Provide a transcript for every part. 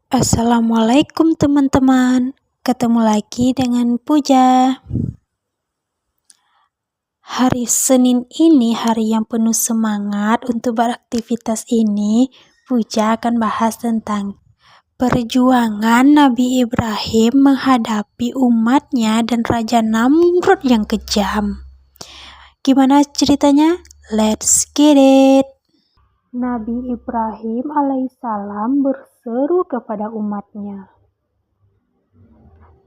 Assalamualaikum teman-teman, ketemu lagi dengan Puja. Hari Senin ini hari yang penuh semangat untuk beraktivitas ini. Puja akan bahas tentang perjuangan Nabi Ibrahim menghadapi umatnya dan Raja Namrud yang kejam. Gimana ceritanya? Let's get it! Nabi Ibrahim alaihissalam berseru kepada umatnya.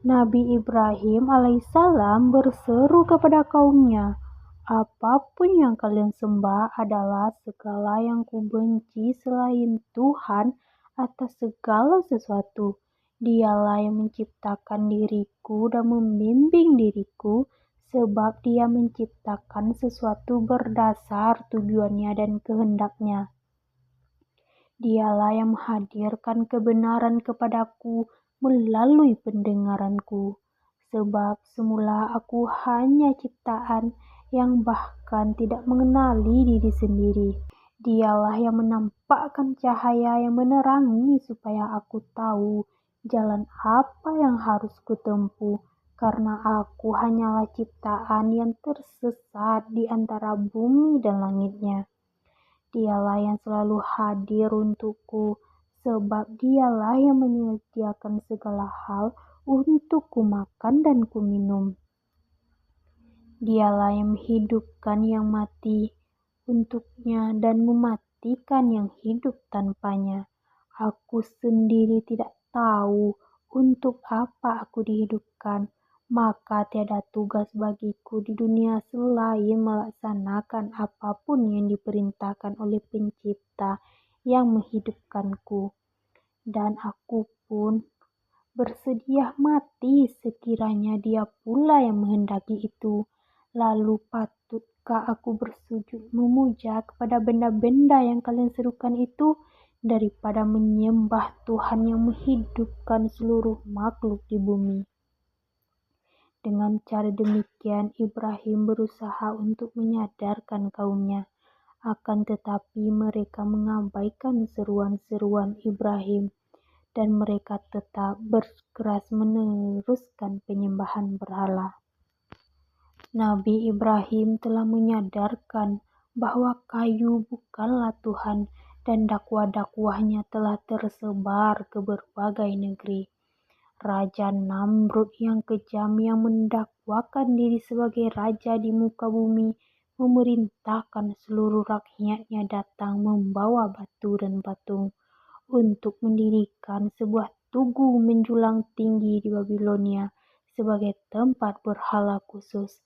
Nabi Ibrahim alaihissalam berseru kepada kaumnya, "Apapun yang kalian sembah adalah segala yang kubenci selain Tuhan atas segala sesuatu. Dialah yang menciptakan diriku dan membimbing diriku, sebab Dia menciptakan sesuatu berdasar tujuannya dan kehendaknya. Dialah yang menghadirkan kebenaran kepadaku melalui pendengaranku, sebab semula aku hanya ciptaan yang bahkan tidak mengenali diri sendiri. Dialah yang menampakkan cahaya yang menerangi supaya aku tahu jalan apa yang harus kutempuh, karena aku hanyalah ciptaan yang tersesat di antara bumi dan langitnya. Dialah yang selalu hadir untukku, sebab Dialah yang menyediakan segala hal untuk kumakan dan kuminum. Dialah yang menghidupkan yang mati untuknya dan mematikan yang hidup tanpanya. Aku sendiri tidak tahu untuk apa aku dihidupkan, maka tiada tugas bagiku di dunia selain melaksanakan apapun yang diperintahkan oleh Pencipta yang menghidupkanku. Dan aku pun bersedia mati sekiranya Dia pula yang menghendaki itu. Lalu patutkah aku bersujud memuja kepada benda-benda yang kalian serukan itu, daripada menyembah Tuhan yang menghidupkan seluruh makhluk di bumi?" Dengan cara demikian, Ibrahim berusaha untuk menyadarkan kaumnya. Akan tetapi mereka mengabaikan seruan-seruan Ibrahim, dan mereka tetap bersikeras meneruskan penyembahan berhala. Nabi Ibrahim telah menyadarkan bahwa kayu bukanlah Tuhan, dan dakwah-dakwahnya telah tersebar ke berbagai negeri. Raja Namrud yang kejam yang mendakwakan diri sebagai raja di muka bumi memerintahkan seluruh rakyatnya datang membawa batu dan patung untuk mendirikan sebuah tugu menjulang tinggi di Babilonia sebagai tempat berhala khusus,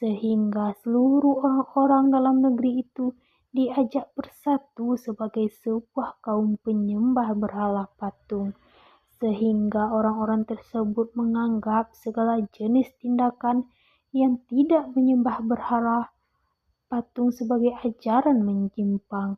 sehingga seluruh orang-orang dalam negeri itu diajak bersatu sebagai sebuah kaum penyembah berhala patung, sehingga orang-orang tersebut menganggap segala jenis tindakan yang tidak menyembah berhala patung sebagai ajaran menyimpang.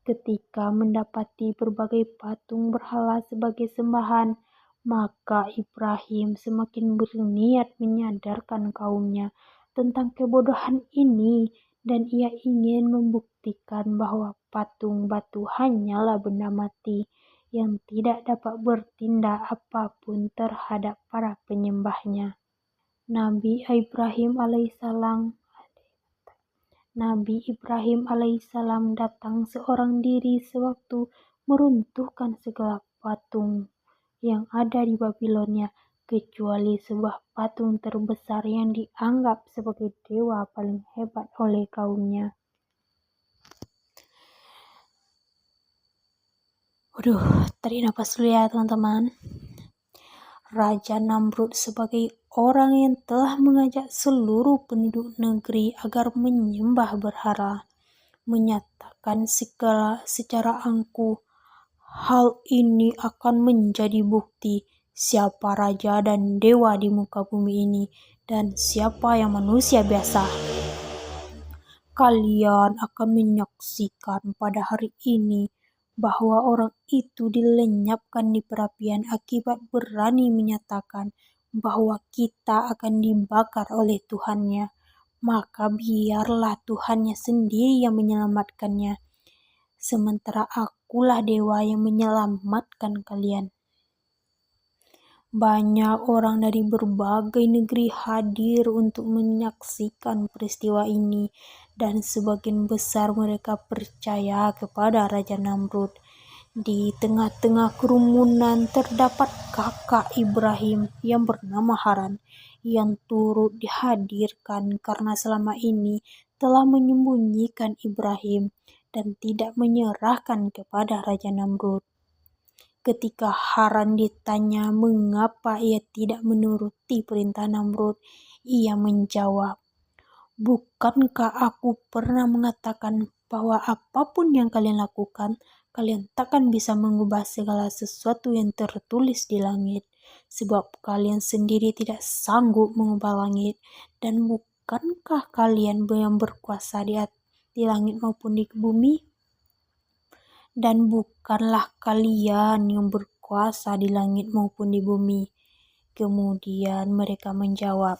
Ketika mendapati berbagai patung berhala sebagai sembahan, maka Ibrahim semakin berniat menyadarkan kaumnya tentang kebodohan ini, dan ia ingin membuktikan bahwa patung batu hanyalah benda mati yang tidak dapat bertindak apapun terhadap para penyembahnya. Nabi Ibrahim alaihissalam datang seorang diri sewaktu meruntuhkan segala patung yang ada di Babilonia, kecuali sebuah patung terbesar yang dianggap sebagai dewa paling hebat oleh kaumnya. Tarik nafas dulu ya teman-teman. Raja Namrud sebagai orang yang telah mengajak seluruh penduduk negeri agar menyembah berhala, menyatakan secara angkuh, "Hal ini akan menjadi bukti siapa raja dan dewa di muka bumi ini dan siapa yang manusia biasa. Kalian akan menyaksikan pada hari ini bahwa orang itu dilenyapkan di perapian akibat berani menyatakan bahwa kita akan dibakar oleh Tuhannya. Maka biarlah Tuhannya sendiri yang menyelamatkannya, sementara akulah dewa yang menyelamatkan kalian. Banyak orang dari berbagai negeri hadir untuk menyaksikan peristiwa ini, dan sebagian besar mereka percaya kepada Raja Namrud. Di tengah-tengah kerumunan terdapat kakak Ibrahim yang bernama Haran, yang turut dihadirkan karena selama ini telah menyembunyikan Ibrahim dan tidak menyerahkan kepada Raja Namrud. Ketika Haran ditanya mengapa ia tidak menuruti perintah Namrud, ia menjawab, "Bukankah aku pernah mengatakan bahwa apapun yang kalian lakukan, kalian takkan bisa mengubah segala sesuatu yang tertulis di langit, sebab kalian sendiri tidak sanggup mengubah langit, dan bukankah kalian yang berkuasa di langit maupun di bumi? Dan bukanlah kalian yang berkuasa di langit maupun di bumi?" Kemudian mereka menjawab,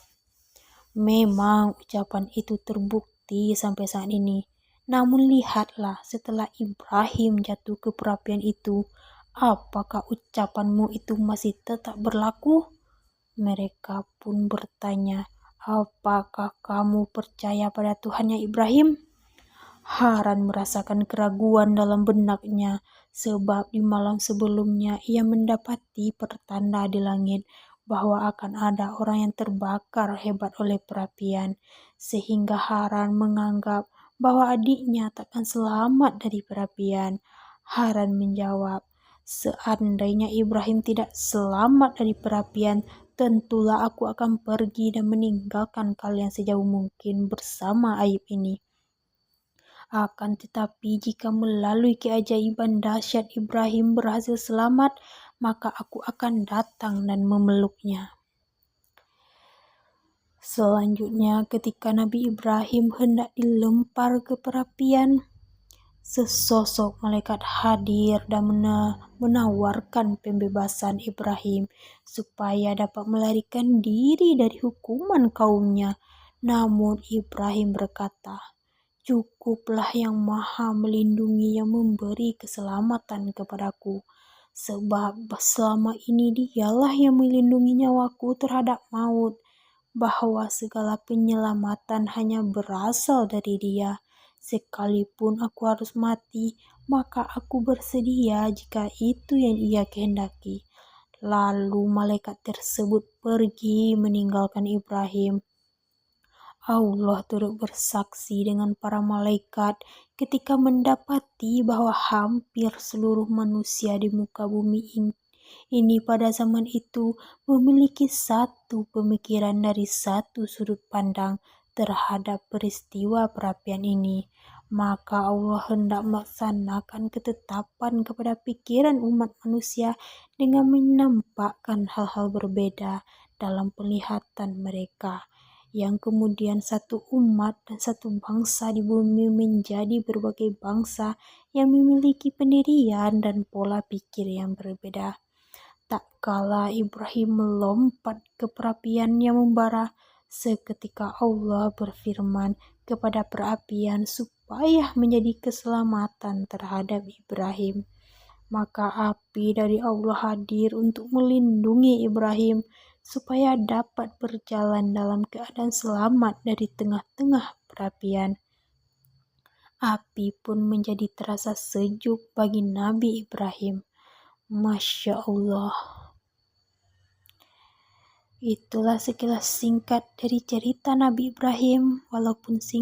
"Memang ucapan itu terbukti sampai saat ini. Namun lihatlah, setelah Ibrahim jatuh ke perapian itu, apakah ucapanmu itu masih tetap berlaku?" Mereka pun bertanya, "Apakah kamu percaya pada Tuhannya Ibrahim?" Haran merasakan keraguan dalam benaknya, sebab di malam sebelumnya ia mendapati pertanda di langit bahwa akan ada orang yang terbakar hebat oleh perapian, sehingga Haran menganggap bahwa adiknya takkan selamat dari perapian. Haran menjawab, "Seandainya Ibrahim tidak selamat dari perapian, tentulah aku akan pergi dan meninggalkan kalian sejauh mungkin bersama aib ini. Akan tetapi jika melalui keajaiban dahsyat Ibrahim berhasil selamat, maka aku akan datang dan memeluknya." Selanjutnya, ketika Nabi Ibrahim hendak dilempar ke perapian, sesosok malaikat hadir dan menawarkan pembebasan Ibrahim supaya dapat melarikan diri dari hukuman kaumnya. Namun Ibrahim berkata, "Cukuplah Yang Maha Melindungi yang memberi keselamatan kepadaku, sebab selama ini Dialah yang melindungi nyawaku terhadap maut, bahwa segala penyelamatan hanya berasal dari Dia. Sekalipun aku harus mati, maka aku bersedia jika itu yang Ia kehendaki." Lalu malaikat tersebut pergi meninggalkan Ibrahim. Allah turut bersaksi dengan para malaikat ketika mendapati bahwa hampir seluruh manusia di muka bumi ini pada zaman itu memiliki satu pemikiran dari satu sudut pandang terhadap peristiwa perapian ini. Maka Allah hendak melaksanakan ketetapan kepada pikiran umat manusia dengan menampakkan hal-hal berbeda dalam penglihatan mereka, yang kemudian satu umat dan satu bangsa di bumi menjadi berbagai bangsa yang memiliki pendirian dan pola pikir yang berbeda. Tak kala Ibrahim melompat ke perapian yang membara, seketika Allah berfirman kepada perapian supaya menjadi keselamatan terhadap Ibrahim. Maka api dari Allah hadir untuk melindungi Ibrahim supaya dapat berjalan dalam keadaan selamat dari tengah-tengah perapian. Api pun menjadi terasa sejuk bagi Nabi Ibrahim. Masya Allah. Itulah sekilas singkat dari cerita Nabi Ibrahim, walaupun singkat.